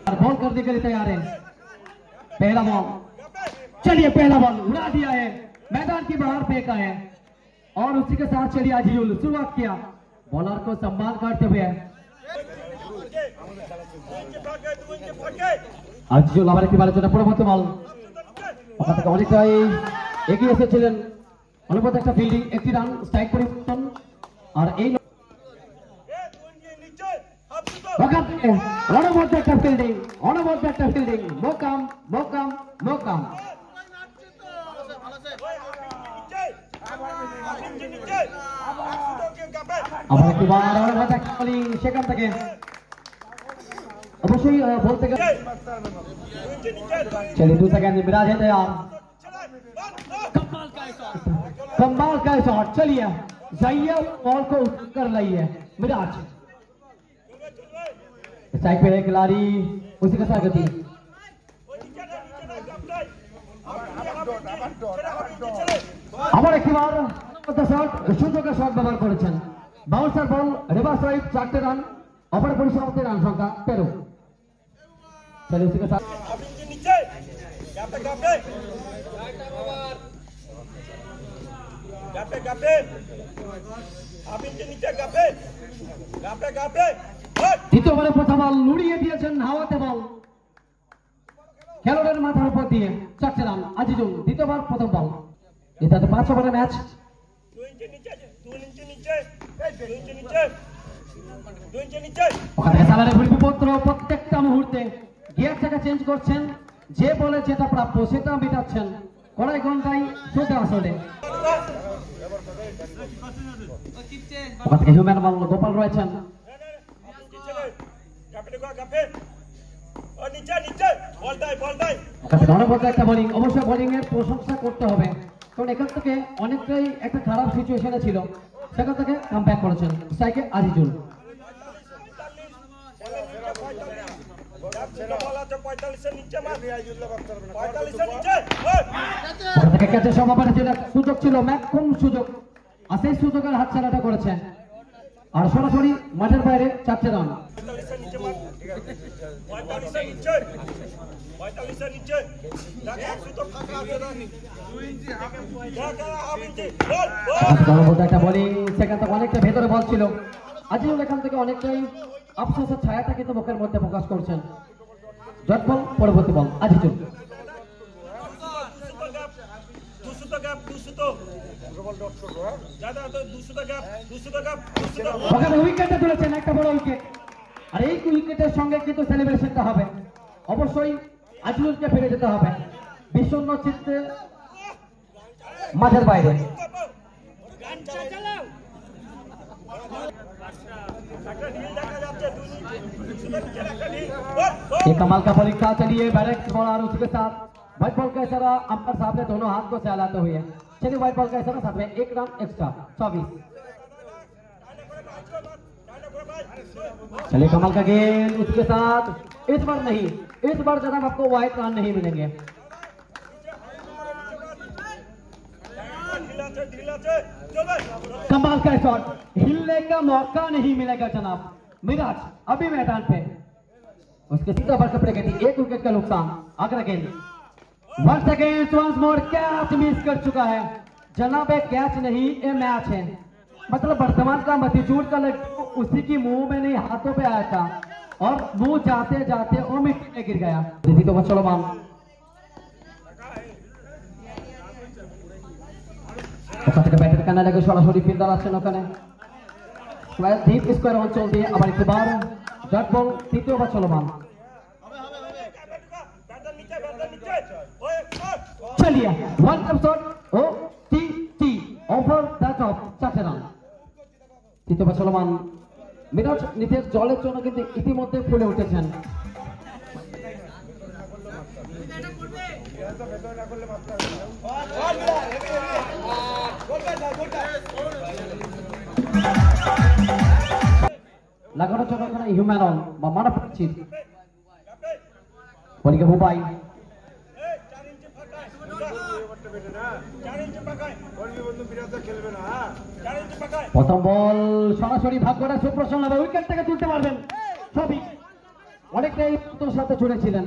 और बॉल करने के लिए तैयार है। पहला बॉल, चलिए पहला बॉल उड़ा दिया है, मैदान की बाहर फेंका है और उसी के साथ चलिए अजीजुल शुरुआत किया, बॉलर को सम्मान करते हुए अजीजुल আবার একটি বলের জন্য পরবর্তী বল ওখান থেকে অনেকটাই এগিয়ে এসেছিলেন, অনুপত একটা ফিল্ডিং, একটি রান, স্ট্রাইক পরিবর্তন আর এই অনবদ্য একটা ফিল্ডিং, অনবদ্য একটা ফিল্ডিং, মোকাম মোকাম মোকাম আবার একটি বার অনবদ্য একটা বোলিং সেখান থেকে অবশ্যই বলতে গেলে चलिए दूसरा गेंद मिराज है तैयार, कमाल का शॉट, चलिए जाइए बॉल को कर लाइए मिराज, स्ट्राइक पे है खिलाड़ी, उसी के साथ गति আবার একবার শট, সুযোগের শট ব্যবহার করেছেন, bouncer ball, reverse right, 4টে run, অপর পরিসমাপ্তি রান সংখ্যা 13। चलिए उसी के साथ দ্বিতীয় বলে প্রথম বল উড়িয়ে দিয়েছেন হাওয়াতে, বল খেলোয়াড়ের মাথার উপর দিয়ে 4টে রান আজিজুল, দ্বিতীয়বার প্রথম বল, এটাতে 5 ওভারের ম্যাচ। ওখানে সালারে বিপত্র প্রত্যেকটা মুহূর্তে গিয়ারটাকে চেঞ্জ করছেন, যে বলে যেটা প্রাপ্য সেটা মেটাচ্ছেন, কড়াই ঘন্টায় সোজা আসলে হিউম্যান বল গোপাল রয়েছেন, একটা বোলিং, অবশ্যই বোলিং এর প্রশংসা করতে হবে, কারণ এখান থেকে অনেকটাই একটা খারাপ সিচুয়েশনে ছিল, সেখান থেকে কাম ব্যাক করেছেন, স্ট্রাইকে আজিজুল। সুযোগ ছিল, ম্যাক্সিমাম সুযোগ, আর সেই সুযোগের হাতছাড়াটা করেছেন, আর সরাসরি মাঠের বাইরে 4টে রান। একটা বোলিং, সেখান থেকে অনেকটা ভেতরে বল ছিল, আজিজুল এখান থেকে অনেকটাই আফসোসের ছায়াটা কিন্তু মুখের মধ্যে প্রকাশ করছেন। জট বল, পরবর্তী বল আজিজুল, ওখানে উইকেটে তুলেছেন, একটা বড় উইকেট, আর এই উইকেটের সঙ্গে কিন্তু সেলিব্রেশনটা হবে, অবশ্যই আজিজুলকে ফিরে যেতে হবে বিষণ্ণ চিত্তে মাঠের বাইরে। ये कमाल का बॉलिंग था, चलिए डायरेक्ट बॉल और उसके साथ व्हाइट बॉल का इशारा अंपायर साहब ने दोनों हाथ को सहलाते हुए, चलिए व्हाइट बॉल का इशारा, साथ में 1 रन एक्स्ट्रा 24। चलिए कमाल का गेंद, उसके साथ इस बार नहीं, इस बार जनाब आपको व्हाइट रन नहीं मिलेंगे, कमाल का शॉट, हिलने का मौका नहीं मिलेगा जनाब, मिराज अभी मैदान पे, उसके सीधा पर कपड़े गति, 1 विकेट का नुकसान। अगला गेंद, once again once more, catch miss कर चुका है जनाब, कैच नहीं ये मैच है, मतलब वर्तमान का मतीचूर का लड्डू उसी की मुंह में नहीं हाथों पे आया था, और मुंह जाते जाते वो मिट्टी में गिर गया। दीदी तो चलो मान ওখান থেকে ব্যাটের কানে লেগে সরাসরি ফিল্ডার আছেন ওখানে, ডিপ স্কোয়ার অঞ্চল দিয়ে আবার একবার ডট বল, তৃতীয় ওভার চলমান, চলিয়ে ওয়ান কাপ শট ও টি টি ওভার দ্য টপ, 4টে রান, তৃতীয় ওভার চলমান। মিরাজ নিজের জলের জন্য কিন্তু ইতিমধ্যে ফুলে উঠেছেন, লাগানোর জন্য এখানে হিউম্যান অন বা মানব চিত বলিকে মুম্বাই, প্রথম বল সরাসরি ভাগ্যটা সুপ্রসন্ন, উইকেট থেকে তুলতে পারবেন সবই, অনেকটাই তোর সাথে চলেছিলেন।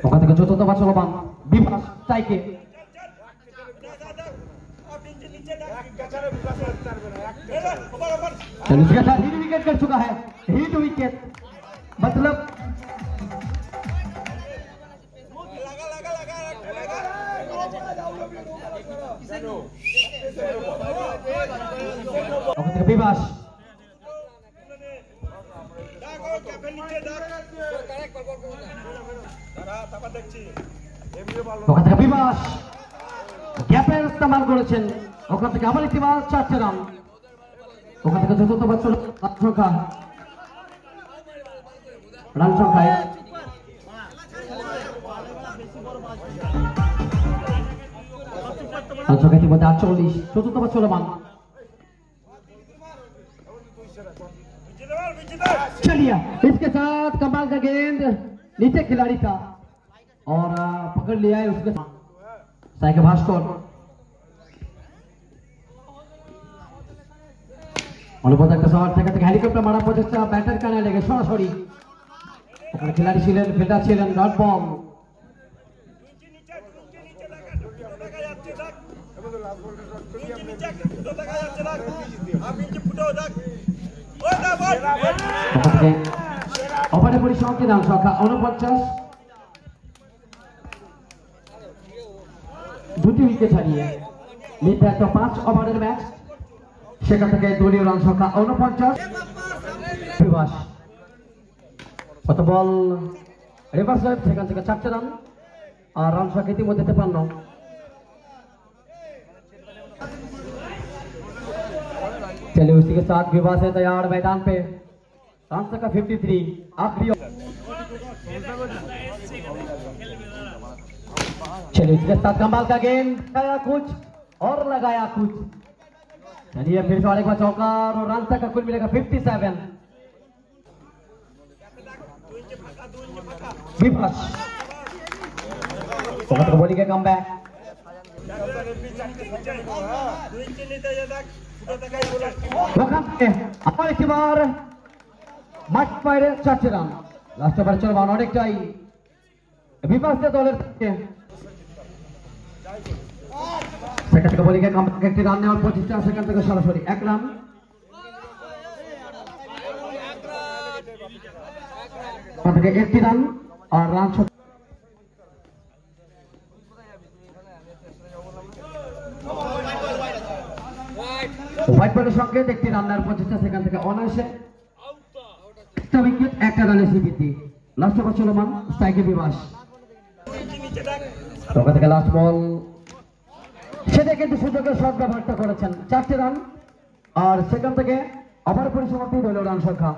ওখান থেকে চতুর্থ বার চলমান বিভাস টাইকে हिट विकेट कर चुका है। हिट विकेट मतलब विभास ওখান থেকে বিভাস গ্যাপের ইস্তেমাল করেছেন। ওখান থেকে আবার একটি বার 4টে রান। ওখান থেকে চতুর্থ বার রান সংখ্যায় ইতিমধ্যে 48। চতুর্থ বার চলমান। चलिए इसके साथ कमाल का गेंद नीचे खिलाड़ी का और पकड़ लिया है उसके साइके भास्कर অনুপদ একটা শট থেকে হেলিকপ্টার মারা প্রচেষ্টা ব্যাটার কানে লেগে সরাসরি ওখানে খেলাড়ি ছিলেন ফিল্ডার ছিলেন ডট বল ওভারে পরিসংখ্যান রান সংখ্যা 49। দুটি উইকেট হারিয়ে নির্ধারিত 5 ওভারের ম্যাচ। সেখান থেকে দলীয় রান সংখ্যা 49। বিভাস কত বল রিভার্স ড্রাইভ সেখান থেকে 4টে রান और रन संख्या इतिमধ্যে 53। चलिए उसी के साथ विवाह है तैयार मैदान पे। रन संख्या 53 आखिरी। चलिए इसके साथ कमाल का गेंद लगाया कुछ और लगाया कुछ। चलिए फिर से एक बार चौका और रन संख्या कुल मिलेगा 57। विभास बोली के कम बैक আমার একবার মাঠ বাইরে 4টে রান। লাস্ট ওভার চলমান অনেকটাই বিভাসের দলের থেকে সেখান থেকে বলিকে কম একটি রান নেওয়ার প্রচেষ্টা। সেখান থেকে সরাসরি 1 রান। থেকে 1টি রান আর রান হোয়াইট বলের সঙ্গে 1টি রান নেওয়ার প্রচেষ্টা। সেখান থেকে অনায়াসে 1টা উইকেট 1টা রানের সিবিতি। লাস্ট ওভার চলমান স্ট্রাইকে বিভাস ওখান থেকে লাস্ট বল সেটা কিন্তু সুযোগের শট ব্যবহারটা করেছেন। 4টে রান আর সেখান থেকে ওভার পরিসমাপ্তি হলো রান সংখ্যা